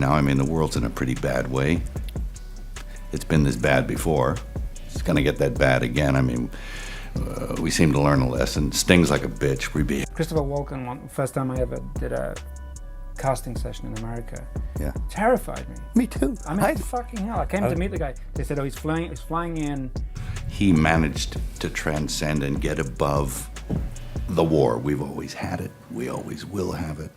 Now, I mean, the world's in a pretty bad way. It's been this bad before. It's gonna get that bad again. I mean, we seem to learn a lesson. Stings like a bitch. We be. Christopher Walken, first time I ever did a casting session in America. Yeah. Terrified me. Me too. I mean, fucking hell. I came to meet the guy. They said, oh, he's flying in. He managed to transcend and get above the war. We've always had it. We always will have it.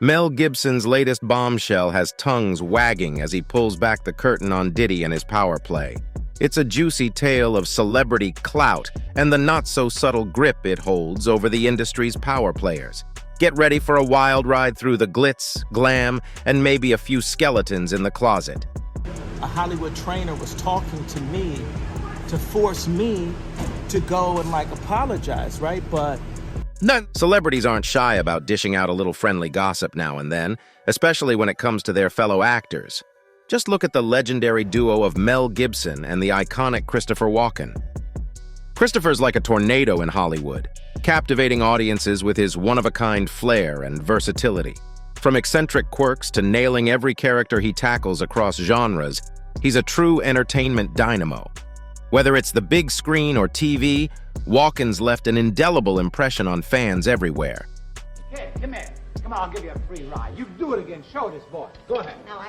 Mel Gibson's latest bombshell has tongues wagging as he pulls back the curtain on Diddy and his power play. It's a juicy tale of celebrity clout and the not-so-subtle grip it holds over the industry's power players. Get ready for a wild ride through the glitz, glam, and maybe a few skeletons in the closet. A Hollywood trainer was talking to me to force me to go and apologize, right? But Celebrities aren't shy about dishing out a little friendly gossip now and then, especially when it comes to their fellow actors. Just look at the legendary duo of Mel Gibson and the iconic Christopher Walken. Christopher's like a tornado in Hollywood, captivating audiences with his one-of-a-kind flair and versatility. From eccentric quirks to nailing every character he tackles across genres, he's a true entertainment dynamo. Whether it's the big screen or TV, Walken's left an indelible impression on fans everywhere. Kid, come here. Come on, I'll give you a free ride. You do it again. Show this boy. Go ahead. No,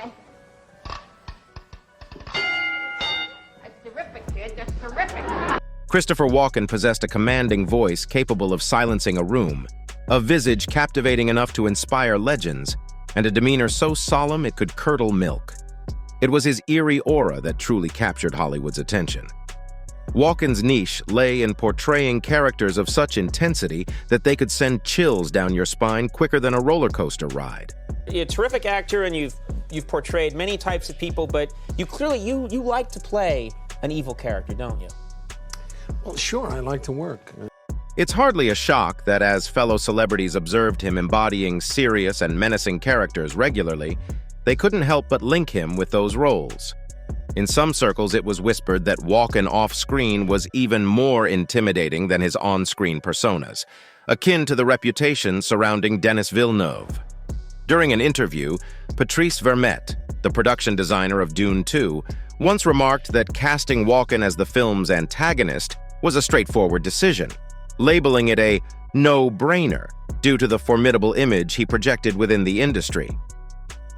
That's terrific, kid. That's terrific. Christopher Walken possessed a commanding voice capable of silencing a room, a visage captivating enough to inspire legends, and a demeanor so solemn it could curdle milk. It was his eerie aura that truly captured Hollywood's attention. Walken's niche lay in portraying characters of such intensity that they could send chills down your spine quicker than a roller coaster ride. You're a terrific actor, and you've portrayed many types of people, but you clearly you like to play an evil character, don't you? Well, sure, I like to work. It's hardly a shock that as fellow celebrities observed him embodying serious and menacing characters regularly, they couldn't help but link him with those roles. In some circles, it was whispered that Walken off-screen was even more intimidating than his on-screen personas, akin to the reputation surrounding Denis Villeneuve. During an interview, Patrice Vermette, the production designer of Dune 2, once remarked that casting Walken as the film's antagonist was a straightforward decision, labeling it a no-brainer due to the formidable image he projected within the industry.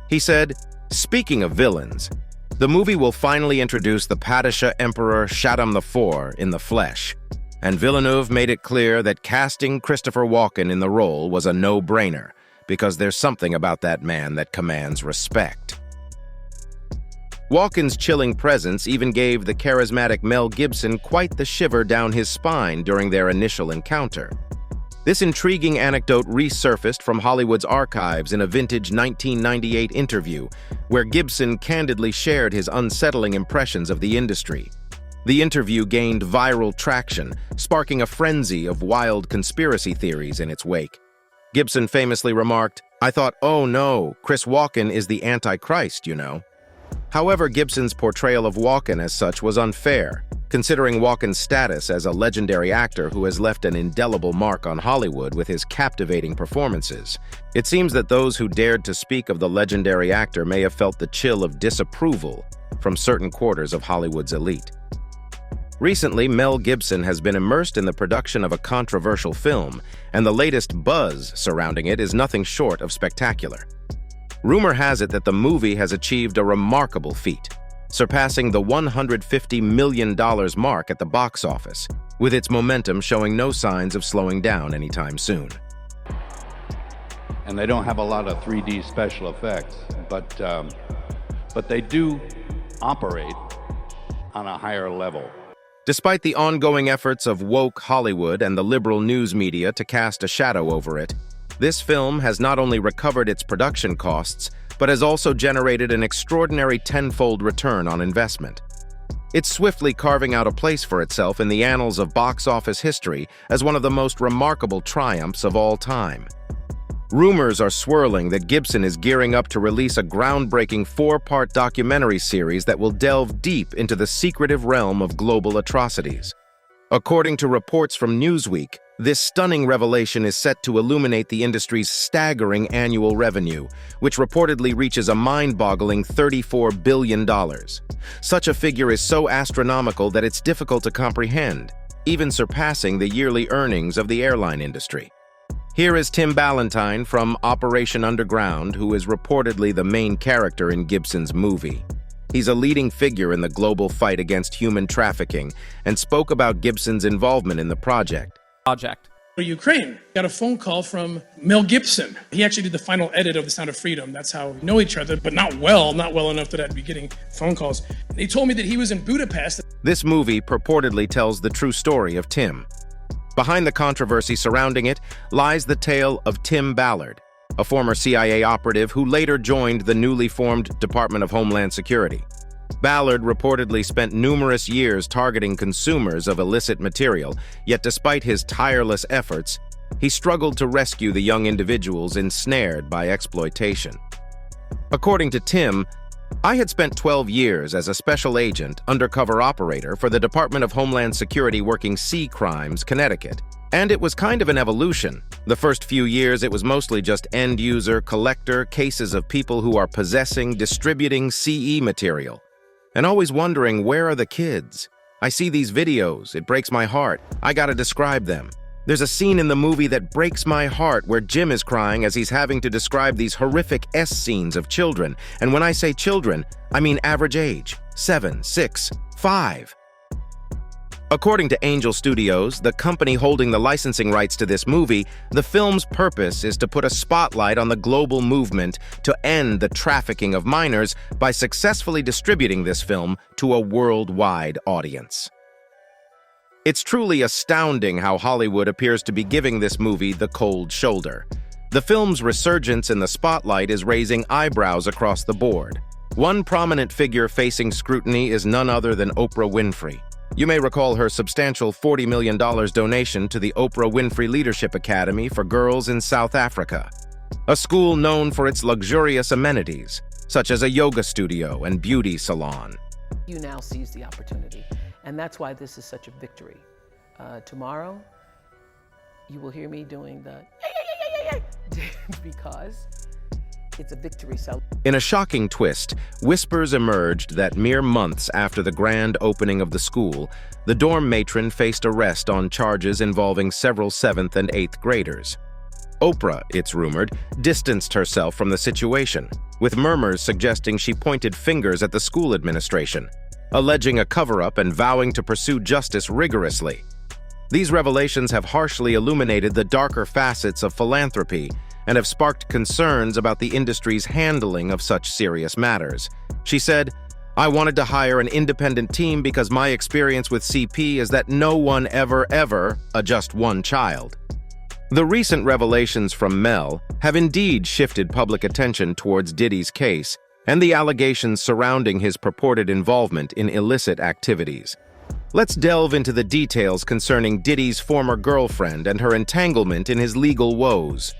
He said, "Speaking of villains, the movie will finally introduce the Padishah Emperor Shaddam IV in the flesh, and Villeneuve made it clear that casting Christopher Walken in the role was a no-brainer, because there's something about that man that commands respect." Walken's chilling presence even gave the charismatic Mel Gibson quite the shiver down his spine during their initial encounter. This intriguing anecdote resurfaced from Hollywood's archives in a vintage 1998 interview, where Gibson candidly shared his unsettling impressions of the industry. The interview gained viral traction, sparking a frenzy of wild conspiracy theories in its wake. Gibson famously remarked, "I thought, oh no, Chris Walken is the Antichrist, you know." However, Gibson's portrayal of Walken as such was unfair, considering Walken's status as a legendary actor who has left an indelible mark on Hollywood with his captivating performances. It seems that those who dared to speak of the legendary actor may have felt the chill of disapproval from certain quarters of Hollywood's elite. Recently, Mel Gibson has been immersed in the production of a controversial film, and the latest buzz surrounding it is nothing short of spectacular. Rumor has it that the movie has achieved a remarkable feat, surpassing the $150 million mark at the box office, with its momentum showing no signs of slowing down anytime soon. And they don't have a lot of 3D special effects, but they do operate on a higher level. Despite the ongoing efforts of woke Hollywood and the liberal news media to cast a shadow over it, this film has not only recovered its production costs, but has also generated an extraordinary tenfold return on investment. It's swiftly carving out a place for itself in the annals of box office history as one of the most remarkable triumphs of all time. Rumors are swirling that Gibson is gearing up to release a groundbreaking 4-part documentary series that will delve deep into the secretive realm of global atrocities. According to reports from Newsweek, This stunning revelation is set to illuminate the industry's staggering annual revenue, which reportedly reaches a mind-boggling $34 billion. Such a figure is so astronomical that it's difficult to comprehend, even surpassing the yearly earnings of the airline industry. Here is Tim Ballantyne from Operation Underground, who is reportedly the main character in Gibson's movie. He's a leading figure in the global fight against human trafficking and spoke about Gibson's involvement in the project. Ukraine got a phone call from Mel Gibson. He actually did the final edit of The Sound of Freedom. That's how we know each other, but not well enough that I'd be getting phone calls. They told me that he was in Budapest. This movie purportedly tells the true story of Tim. Behind the controversy surrounding it lies the tale of Tim Ballard, a former CIA operative who later joined the newly formed Department of Homeland Security. Ballard reportedly spent numerous years targeting consumers of illicit material, yet despite his tireless efforts, he struggled to rescue the young individuals ensnared by exploitation. According to Tim, I had spent 12 years as a special agent, undercover operator for the Department of Homeland Security working C crimes, Connecticut. And it was kind of an evolution. The first few years, it was mostly just end-user, collector cases of people who are possessing, distributing CE material. And always wondering, where are the kids? I see these videos, it breaks my heart. I gotta describe them. There's a scene in the movie that breaks my heart where Jim is crying as he's having to describe these horrific scenes of children. And when I say children, I mean average age, 7, 6, 5. According to Angel Studios, the company holding the licensing rights to this movie, the film's purpose is to put a spotlight on the global movement to end the trafficking of minors by successfully distributing this film to a worldwide audience. It's truly astounding how Hollywood appears to be giving this movie the cold shoulder. The film's resurgence in the spotlight is raising eyebrows across the board. One prominent figure facing scrutiny is none other than Oprah Winfrey. You may recall her substantial $40 million donation to the Oprah Winfrey Leadership Academy for Girls in South Africa, a school known for its luxurious amenities, such as a yoga studio and beauty salon. You now seize the opportunity, and that's why this is such a victory. Tomorrow, you will hear me doing the because it's a victory celebration. In a shocking twist, whispers emerged that mere months after the grand opening of the school, the dorm matron faced arrest on charges involving several 7th and 8th graders. Oprah, it's rumored, distanced herself from the situation, with murmurs suggesting she pointed fingers at the school administration, alleging a cover-up and vowing to pursue justice rigorously. These revelations have harshly illuminated the darker facets of philanthropy and have sparked concerns about the industry's handling of such serious matters. She said, "I wanted to hire an independent team because my experience with CP is that no one ever adjusts one child." The recent revelations from Mel have indeed shifted public attention towards Diddy's case and the allegations surrounding his purported involvement in illicit activities. Let's delve into the details concerning Diddy's former girlfriend and her entanglement in his legal woes.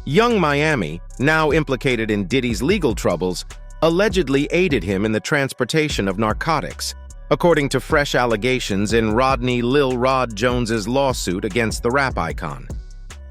Young Miami, now implicated in Diddy's legal troubles, allegedly aided him in the transportation of narcotics, according to fresh allegations in Rodney Lil Rod Jones's lawsuit against the rap icon.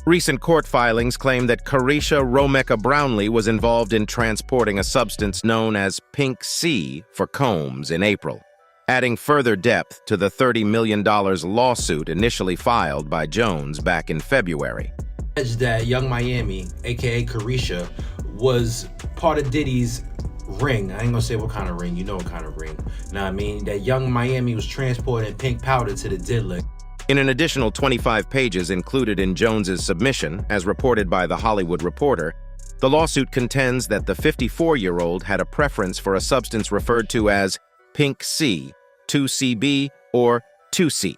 Recent court filings claim that Carisha Romeka Brownlee was involved in transporting a substance known as Pink C for Combs in April, adding further depth to the $30 million lawsuit initially filed by Jones back in February. That Young Miami, aka Carisha, was part of Diddy's ring. I ain't gonna say what kind of ring, you know what kind of ring. Know what I mean? That Young Miami was transporting pink powder to the diddler. In an additional 25 pages included in Jones's submission, as reported by The Hollywood Reporter, the lawsuit contends that the 54-year-old had a preference for a substance referred to as Pink C, 2CB, or 2C.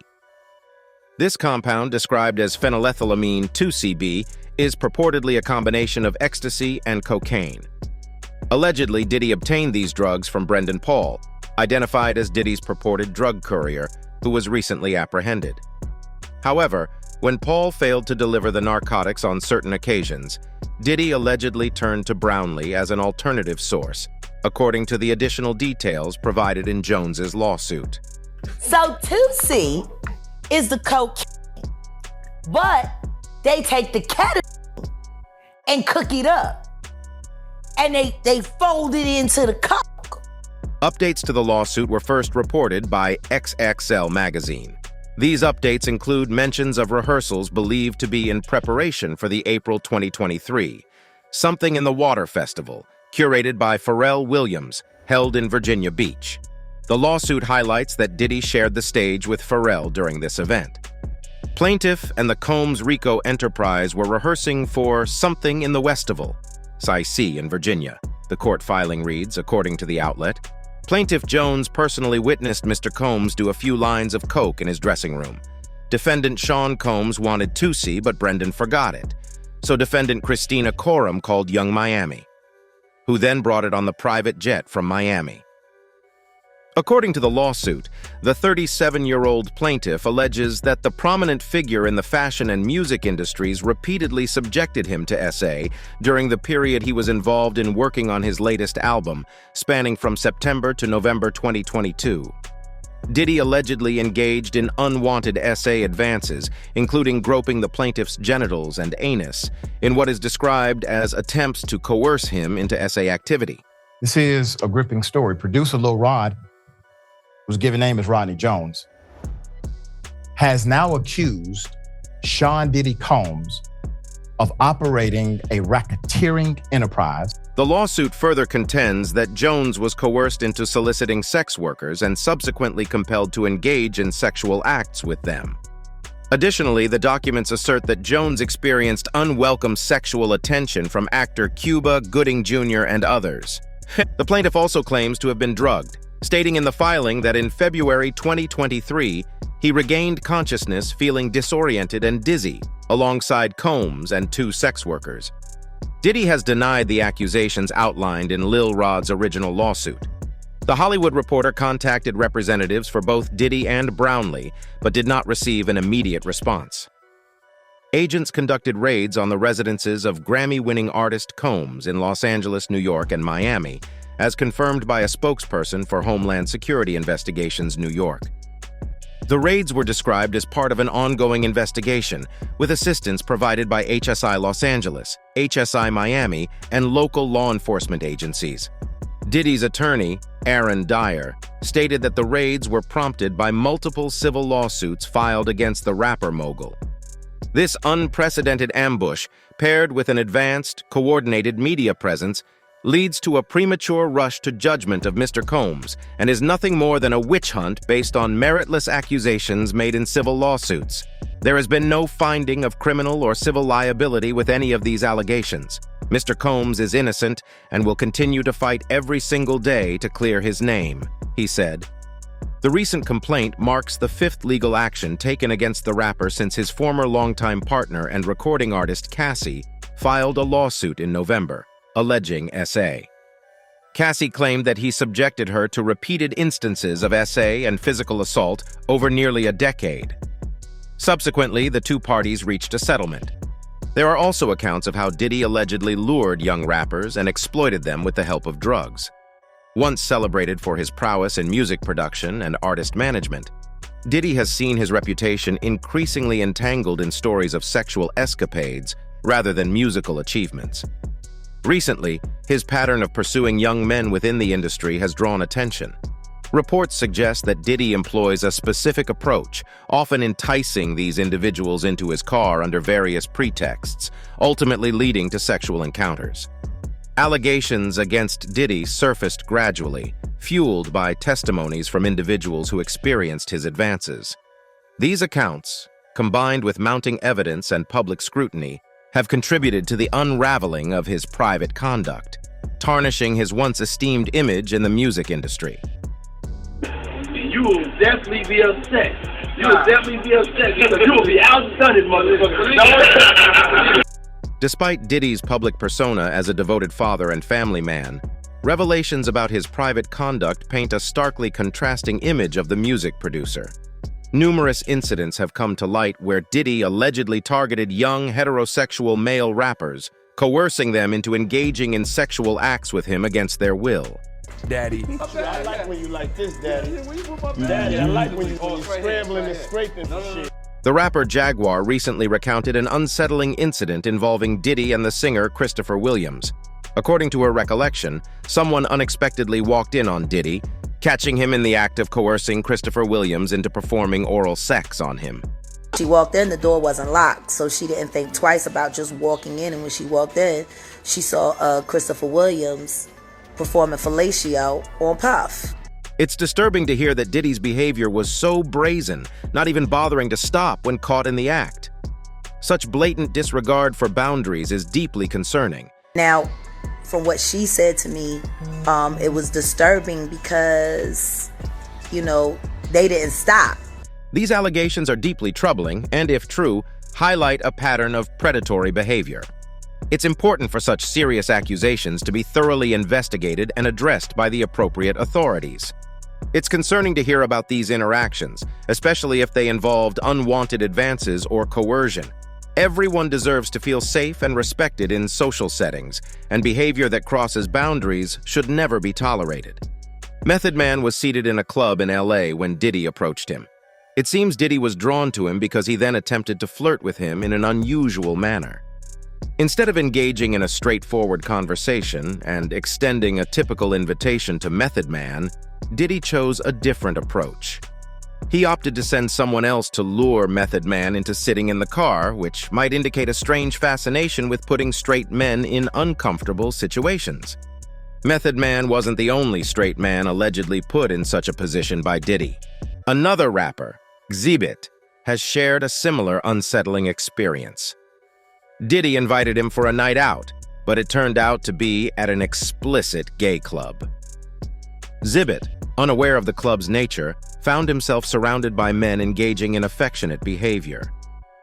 This compound, described as phenylethylamine 2CB, is purportedly a combination of ecstasy and cocaine. Allegedly, Diddy obtained these drugs from Brendan Paul, identified as Diddy's purported drug courier, who was recently apprehended. However, when Paul failed to deliver the narcotics on certain occasions, Diddy allegedly turned to Brownlee as an alternative source, according to the additional details provided in Jones's lawsuit. So 2C is the cocaine. but they take the cat and cook it up. And they fold it into the coke. Updates to the lawsuit were first reported by XXL magazine. These updates include mentions of rehearsals believed to be in preparation for the April 2023 Something in the Water Festival, curated by Pharrell Williams, held in Virginia Beach. The lawsuit highlights that Diddy shared the stage with Pharrell during this event. Plaintiff and the Combs RICO enterprise were rehearsing for Something in the Westival, Sci-C in Virginia. The court filing reads, according to the outlet, Plaintiff Jones personally witnessed Mr. Combs do a few lines of coke in his dressing room. Defendant Sean Combs wanted Tusi, but Brendan forgot it. So defendant Christina Coram called Young Miami, who then brought it on the private jet from Miami. According to the lawsuit, the 37-year-old plaintiff alleges that the prominent figure in the fashion and music industries repeatedly subjected him to SA during the period he was involved in working on his latest album, spanning from September to November 2022. Diddy allegedly engaged in unwanted SA advances, including groping the plaintiff's genitals and anus, in what is described as attempts to coerce him into SA activity. This is a gripping story. Producer Lil Rod, whose given name is Rodney Jones, has now accused Sean Diddy Combs of operating a racketeering enterprise. The lawsuit further contends that Jones was coerced into soliciting sex workers and subsequently compelled to engage in sexual acts with them. Additionally, the documents assert that Jones experienced unwelcome sexual attention from actor Cuba Gooding Jr. and others. The plaintiff also claims to have been drugged, stating in the filing that in February 2023, he regained consciousness feeling disoriented and dizzy, alongside Combs and 2 sex workers. Diddy has denied the accusations outlined in Lil Rod's original lawsuit. The Hollywood Reporter contacted representatives for both Diddy and Brownlee, but did not receive an immediate response. Agents conducted raids on the residences of Grammy-winning artist Combs in Los Angeles, New York, and Miami, as confirmed by a spokesperson for Homeland Security Investigations New York. The raids were described as part of an ongoing investigation, with assistance provided by HSI Los Angeles, HSI Miami, and local law enforcement agencies. Diddy's attorney, Aaron Dyer, stated that the raids were prompted by multiple civil lawsuits filed against the rapper mogul. This unprecedented ambush, paired with an advanced, coordinated media presence, leads to a premature rush to judgment of Mr. Combs and is nothing more than a witch hunt based on meritless accusations made in civil lawsuits. There has been no finding of criminal or civil liability with any of these allegations. Mr. Combs is innocent and will continue to fight every single day to clear his name, he said. The recent complaint marks the 5th legal action taken against the rapper since his former longtime partner and recording artist Cassie filed a lawsuit in November, alleging SA. Cassie claimed that he subjected her to repeated instances of SA and physical assault over nearly a decade. Subsequently, the 2 parties reached a settlement. There are also accounts of how Diddy allegedly lured young rappers and exploited them with the help of drugs. Once celebrated for his prowess in music production and artist management, Diddy has seen his reputation increasingly entangled in stories of sexual escapades rather than musical achievements. Recently, his pattern of pursuing young men within the industry has drawn attention. Reports suggest that Diddy employs a specific approach, often enticing these individuals into his car under various pretexts, ultimately leading to sexual encounters. Allegations against Diddy surfaced gradually, fueled by testimonies from individuals who experienced his advances. These accounts, combined with mounting evidence and public scrutiny, have contributed to the unraveling of his private conduct, tarnishing his once esteemed image in the music industry. You will definitely be upset. You will definitely be upset because you will be outdone, motherfucker. Despite Diddy's public persona as a devoted father and family man, revelations about his private conduct paint a starkly contrasting image of the music producer. Numerous incidents have come to light where Diddy allegedly targeted young heterosexual male rappers, coercing them into engaging in sexual acts with him against their will. Daddy. I like when you like this, Daddy. Daddy, I like when you scrambling and scraping for shit. The rapper Jaguar recently recounted an unsettling incident involving Diddy and the singer Christopher Williams. According to her recollection, someone unexpectedly walked in on Diddy, catching him in the act of coercing Christopher Williams into performing oral sex on him. She walked in, the door wasn't locked, so she didn't think twice about just walking in. And when she walked in, she saw Christopher Williams performing fellatio on Puff. It's disturbing to hear that Diddy's behavior was so brazen, not even bothering to stop when caught in the act. Such blatant disregard for boundaries is deeply concerning. Now, from what she said to me, it was disturbing because, you know, they didn't stop. These allegations are deeply troubling and, if true, highlight a pattern of predatory behavior. It's important for such serious accusations to be thoroughly investigated and addressed by the appropriate authorities. It's concerning to hear about these interactions, especially if they involved unwanted advances or coercion. Everyone deserves to feel safe and respected in social settings, and behavior that crosses boundaries should never be tolerated. Method Man was seated in a club in LA when Diddy approached him. It seems Diddy was drawn to him because he then attempted to flirt with him in an unusual manner. Instead of engaging in a straightforward conversation and extending a typical invitation to Method Man, Diddy chose a different approach. He opted to send someone else to lure Method Man into sitting in the car, which might indicate a strange fascination with putting straight men in uncomfortable situations. Method Man wasn't the only straight man allegedly put in such a position by Diddy. Another rapper, Xzibit, has shared a similar unsettling experience. Diddy invited him for a night out, but it turned out to be at an explicit gay club. Xzibit, unaware of the club's nature, found himself surrounded by men engaging in affectionate behavior.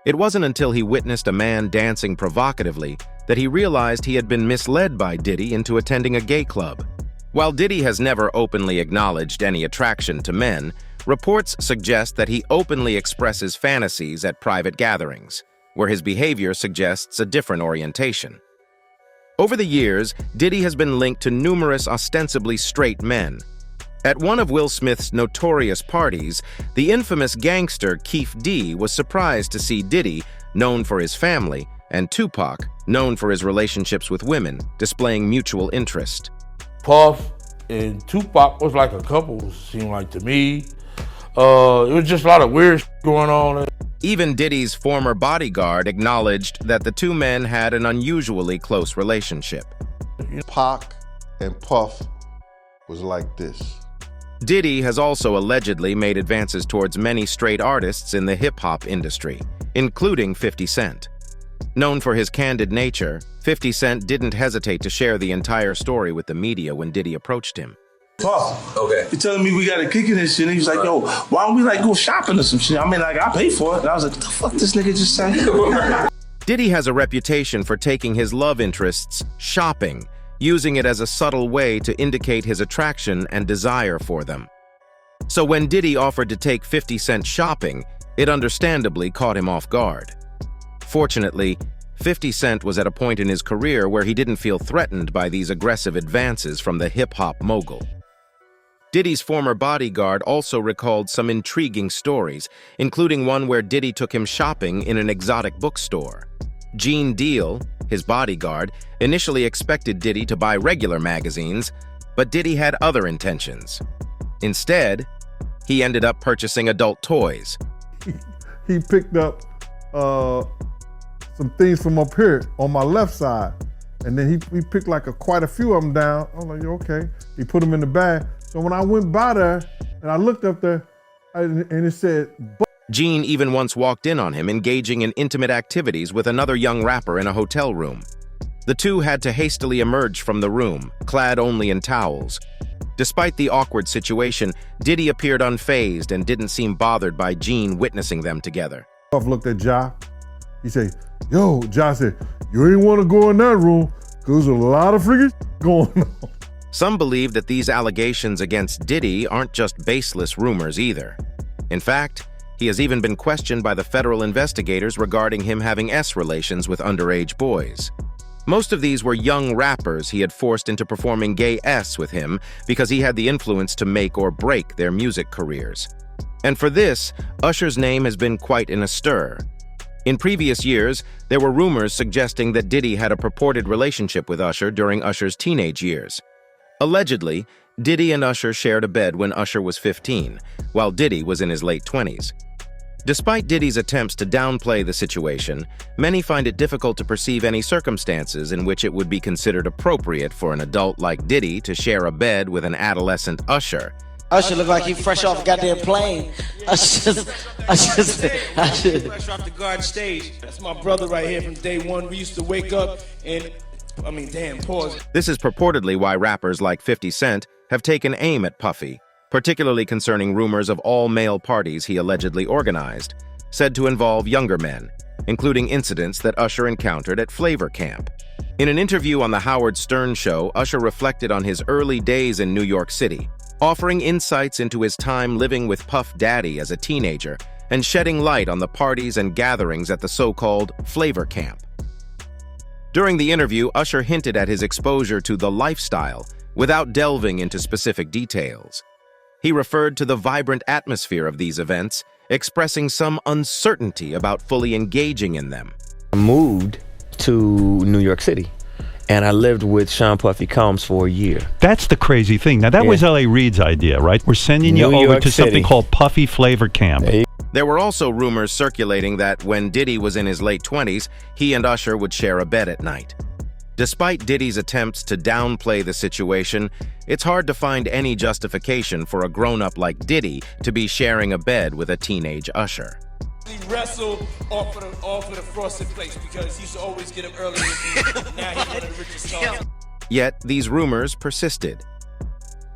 It wasn't until he witnessed a man dancing provocatively that he realized he had been misled by Diddy into attending a gay club. While Diddy has never openly acknowledged any attraction to men, reports suggest that he openly expresses fantasies at private gatherings, where his behavior suggests a different orientation. Over the years, Diddy has been linked to numerous ostensibly straight men. At one of Will Smith's notorious parties, the infamous gangster Keef D was surprised to see Diddy, known for his family, and Tupac, known for his relationships with women, displaying mutual interest. Puff and Tupac was like a couple, seemed like to me. It was just a lot of weird going on. Even Diddy's former bodyguard acknowledged that the two men had an unusually close relationship. Pac and Puff was like this. Diddy has also allegedly made advances towards many straight artists in the hip-hop industry, including 50 Cent. Known for his candid nature, 50 Cent didn't hesitate to share the entire story with the media when Diddy approached him. Puff, okay. You're telling me we got a kick in this shit. And he was like, yo, why don't we like go shopping or some shit? I mean, like, I pay for it. And I was like, what the fuck this nigga just said? Diddy has a reputation for taking his love interests shopping, using it as a subtle way to indicate his attraction and desire for them. So when Diddy offered to take 50 Cent shopping, it understandably caught him off guard. Fortunately, 50 Cent was at a point in his career where he didn't feel threatened by these aggressive advances from the hip-hop mogul. Diddy's former bodyguard also recalled some intriguing stories, including one where Diddy took him shopping in an exotic bookstore. Gene Deal, his bodyguard, initially expected Diddy to buy regular magazines, but Diddy had other intentions. Instead, he ended up purchasing adult toys. He picked up some things from up here on my left side, and then he picked like quite a few of them down. I was like, okay. He put them in the bag. So when I went by there and I looked up there, and it said, Gene even once walked in on him engaging in intimate activities with another young rapper in a hotel room. The two had to hastily emerge from the room, clad only in towels. Despite the awkward situation, Diddy appeared unfazed and didn't seem bothered by Gene witnessing them together. Puff looked at Ja. He said, yo, Ja said, you ain't want to go in that room because there's a lot of freaking going on. Some believe that these allegations against Diddy aren't just baseless rumors either. In fact, he has even been questioned by the federal investigators regarding him having relations with underage boys. Most of these were young rappers he had forced into performing gay with him because he had the influence to make or break their music careers. And for this, Usher's name has been quite in a stir. In previous years, there were rumors suggesting that Diddy had a purported relationship with Usher during Usher's teenage years. Allegedly, Diddy and Usher shared a bed when Usher was 15, while Diddy was in his late 20s. Despite Diddy's attempts to downplay the situation, many find it difficult to perceive any circumstances in which it would be considered appropriate for an adult like Diddy to share a bed with an adolescent Usher. Usher look like he fresh off a goddamn plane. Usher. Fresh off the garden stage. That's my brother right here from day one. We used to wake up and, pause. This is purportedly why rappers like 50 Cent have taken aim at Puffy, particularly concerning rumors of all-male parties he allegedly organized, said to involve younger men, including incidents that Usher encountered at Flavor Camp. In an interview on The Howard Stern Show, Usher reflected on his early days in New York City, offering insights into his time living with Puff Daddy as a teenager and shedding light on the parties and gatherings at the so-called Flavor Camp. During the interview, Usher hinted at his exposure to the lifestyle without delving into specific details. He referred to the vibrant atmosphere of these events, expressing some uncertainty about fully engaging in them. I moved to New York City, and I lived with Sean Puffy Combs for a year. That's the crazy thing. Now, that was L.A. Reid's idea, right? We're sending you over to something called Puffy Flavor Camp. There were also rumors circulating that when Diddy was in his late 20s, he and Usher would share a bed at night. Despite Diddy's attempts to downplay the situation, it's hard to find any justification for a grown-up like Diddy to be sharing a bed with a teenage Usher. He wrestled off of the frosted place because he used to always get up early. Now he's one of the richest stars. Yet, these rumors persisted.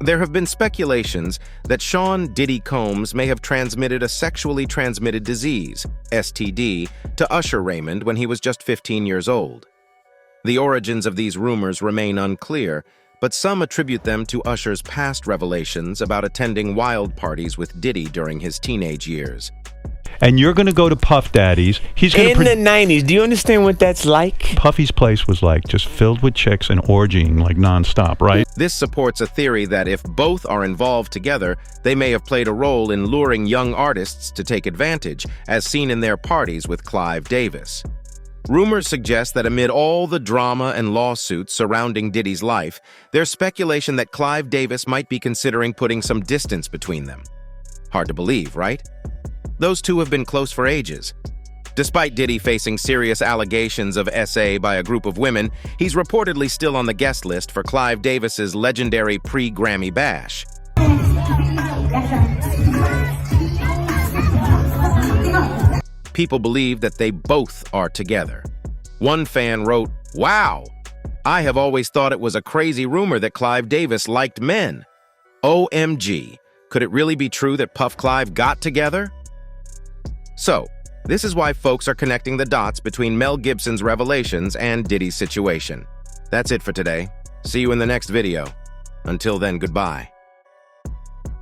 There have been speculations that Sean Diddy Combs may have transmitted a sexually transmitted disease, STD, to Usher Raymond when he was just 15 years old. The origins of these rumors remain unclear, but some attribute them to Usher's past revelations about attending wild parties with Diddy during his teenage years. And you're going to go to Puff Daddy's. He's going in the 90s. Do you understand what that's like? Puffy's place was like just filled with chicks and orgying like nonstop, right? This supports a theory that if both are involved together, they may have played a role in luring young artists to take advantage, as seen in their parties with Clive Davis. Rumors suggest that amid all the drama and lawsuits surrounding Diddy's life, there's speculation that Clive Davis might be considering putting some distance between them. Hard to believe, right? Those two have been close for ages. Despite Diddy facing serious allegations of SA by a group of women, he's reportedly still on the guest list for Clive Davis's legendary pre-Grammy bash. People believe that they both are together. One fan wrote, "Wow, I have always thought it was a crazy rumor that Clive Davis liked men. OMG, could it really be true that Puff Clive got together?" So, this is why folks are connecting the dots between Mel Gibson's revelations and Diddy's situation. That's it for today. See you in the next video. Until then, goodbye.